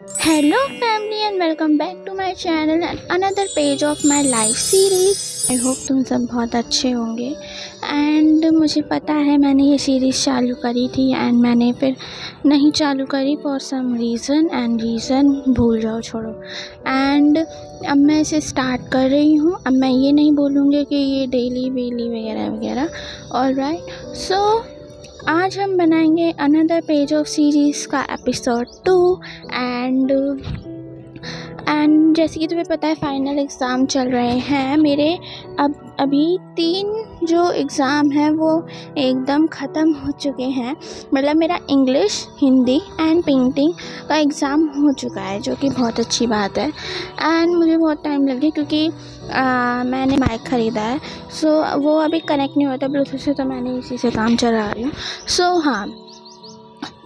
Hello family and welcome back to my channel and another page of my life series. I hope तुम सब बहुत अच्छे होंगे and मुझे पता है मैंने ये सीरीज़ चालू करी थी एंड मैंने फिर नहीं चालू करी फॉर सम रीज़न भूल जाओ छोड़ो एंड अब मैं इसे स्टार्ट कर रही हूँ। अब मैं ये नहीं बोलूँगी कि ये डेली वगैरह वगैरह। ऑलराइट, सो आज हम बनाएंगे अनदर पेज ऑफ सीरीज़ का एपिसोड 2 एंड जैसे कि तुम्हें पता है फाइनल एग्ज़ाम चल रहे हैं मेरे। अब अभी 3 जो एग्ज़ाम हैं वो एकदम ख़त्म हो चुके हैं। मतलब मेरा इंग्लिश, हिंदी एंड पेंटिंग का एग्ज़ाम हो चुका है, जो कि बहुत अच्छी बात है। एंड मुझे बहुत टाइम लग गया क्योंकि मैंने माइक ख़रीदा है, सो वो अभी कनेक्ट नहीं होता ब्लूटूथ से, तो मैंने इसी से काम चला रही हूँ। सो हाँ,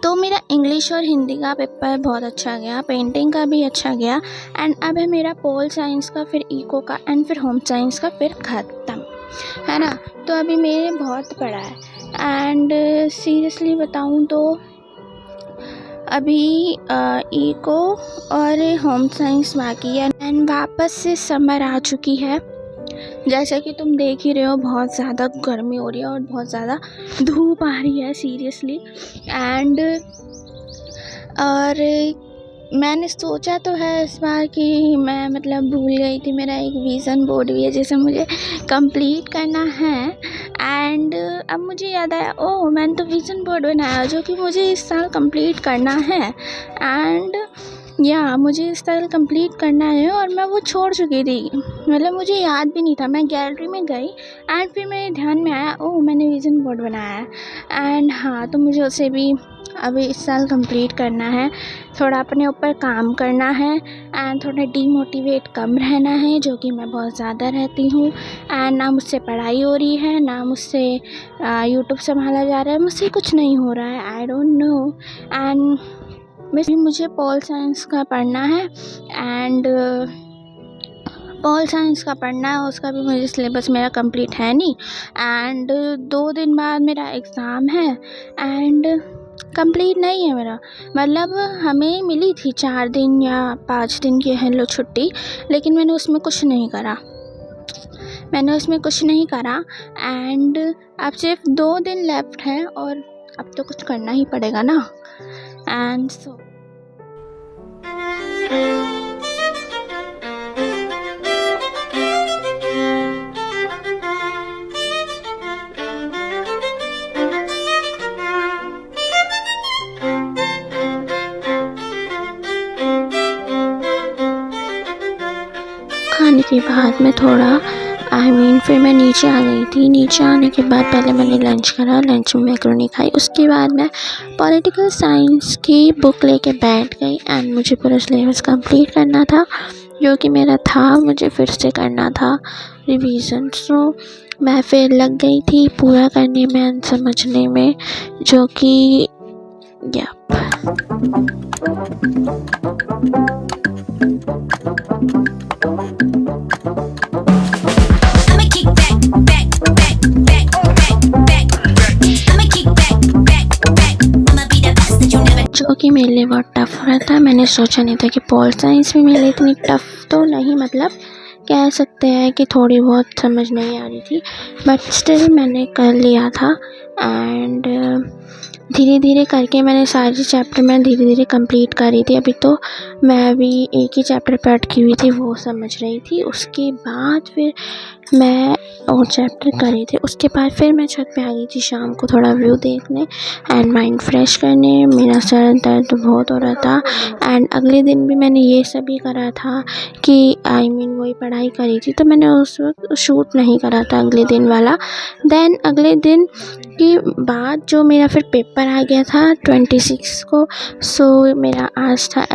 तो मेरा इंग्लिश और हिंदी का पेपर बहुत अच्छा गया, पेंटिंग का भी अच्छा गया एंड अब है मेरा पोल साइंस का, फिर इको का एंड फिर होम साइंस का, फिर ख़त्म है ना। तो अभी मेरे बहुत पड़ा है एंड सीरियसली बताऊँ तो अभी इको और होम साइंस बाकी है एंड वापस से समर आ चुकी है। जैसा कि तुम देख ही रहे हो बहुत ज़्यादा गर्मी हो रही है और बहुत ज़्यादा धूप आ रही है सीरियसली एंड और मैंने सोचा तो है इस बार कि मैं मतलब भूल गई थी, मेरा एक विज़न बोर्ड भी है जिसे मुझे कंप्लीट करना है एंड अब मुझे याद आया, ओह मैंने तो विज़न बोर्ड बनाया जो कि मुझे इस साल कंप्लीट करना है एंड मुझे इस साल कंप्लीट करना है और मैं वो छोड़ चुकी थी। मतलब मुझे याद भी नहीं था, मैं गैलरी में गई एंड फिर मेरे ध्यान में आया, ओह मैंने विज़न बोर्ड बनाया है एंड हाँ, तो मुझे उसे भी अभी इस साल कंप्लीट करना है। थोड़ा अपने ऊपर काम करना है एंड थोड़ा डीमोटिवेट कम रहना है, जो कि मैं बहुत ज़्यादा रहती हूँ एंड ना मुझसे पढ़ाई हो रही है, ना मुझसे यूट्यूब संभाला जा रहा है, मुझसे कुछ नहीं हो रहा है, आई डोंट नो। एंड मुझे पॉल साइंस का पढ़ना है एंड पॉल साइंस का पढ़ना है, उसका भी मुझे सिलेबस मेरा कंप्लीट है नहीं एंड 2 दिन बाद मेरा एग्ज़ाम है एंड कंप्लीट नहीं है मेरा। मतलब हमें मिली थी 4 दिन या 5 दिन की हेलो छुट्टी, लेकिन मैंने उसमें कुछ नहीं करा एंड अब सिर्फ 2 दिन लेफ्ट हैं और अब तो कुछ करना ही पड़ेगा ना एंड सो खाने के बाद में थोड़ा फिर मैं नीचे आ गई थी। नीचे आने के बाद पहले मैंने लंच करा, लंच में मैक्रोनी खाई, उसके बाद मैं पॉलिटिकल साइंस की बुक लेके बैठ गई एंड मुझे पूरा सिलेबस कंप्लीट करना था, जो कि मेरा था, मुझे फिर से करना था रिवीजन। सो मैं फिर लग गई थी पूरा करने में एंड समझने में, जो कि जो कि मेरे लिए बहुत टफ हो रहा था। मैंने सोचा नहीं था कि पॉल साइंस भी मेरे लिए इतनी टफ तो नहीं, मतलब कह सकते हैं कि थोड़ी बहुत समझ नहीं आ रही थी, बट स्टिल मैंने कर लिया था एंड धीरे धीरे करके मैंने सारे चैप्टर मैं धीरे धीरे कंप्लीट कर रही थी। अभी तो मैं अभी एक ही चैप्टर पर अटकी हुई थी, वो समझ रही थी, उसके बाद फिर मैं और चैप्टर कर रही थी। उसके बाद फिर मैं छत पे आ गई थी शाम को थोड़ा व्यू देखने एंड माइंड फ्रेश करने। मेरा सर दर्द बहुत हो रहा था एंड अगले दिन भी मैंने ये सभी करा था कि वही पढ़ाई करी थी, तो मैंने उस वक्त शूट नहीं करा था अगले दिन वाला। देन अगले दिन के बाद जो मेरा फिर पेपर आ गया था 26 को, सो मेरा आज था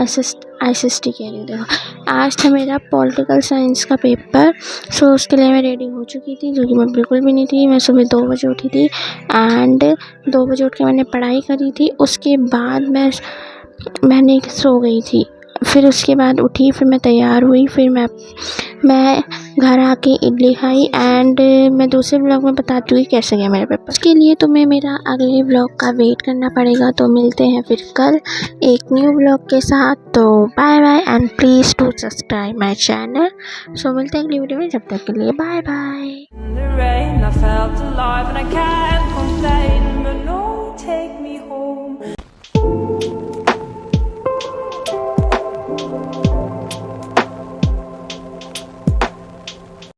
SST कह रही हूँ, देखो आज था मेरा पॉलिटिकल साइंस का पेपर। सो उसके लिए मैं रेडी हो चुकी थी, जो कि मैं बिल्कुल भी नहीं थी। मैं सुबह 2 बजे उठी थी एंड 2 बजे उठ के मैंने पढ़ाई करी थी। उसके बाद मैंने सो गई थी, फिर उसके बाद उठी, फिर मैं तैयार हुई, फिर मैं घर आके इडली खाई एंड मैं दूसरे ब्लॉग में बताती हूँ कैसे गया मेरा पेपर। उसके लिए तुम्हें मेरा अगले ब्लॉग का वेट करना पड़ेगा। तो मिलते हैं फिर कल एक न्यू ब्लॉग के साथ। तो bye bye and please to subscribe my channel. So मिलते हैं अगली वीडियो में, जब तक के लिए बाय बाय।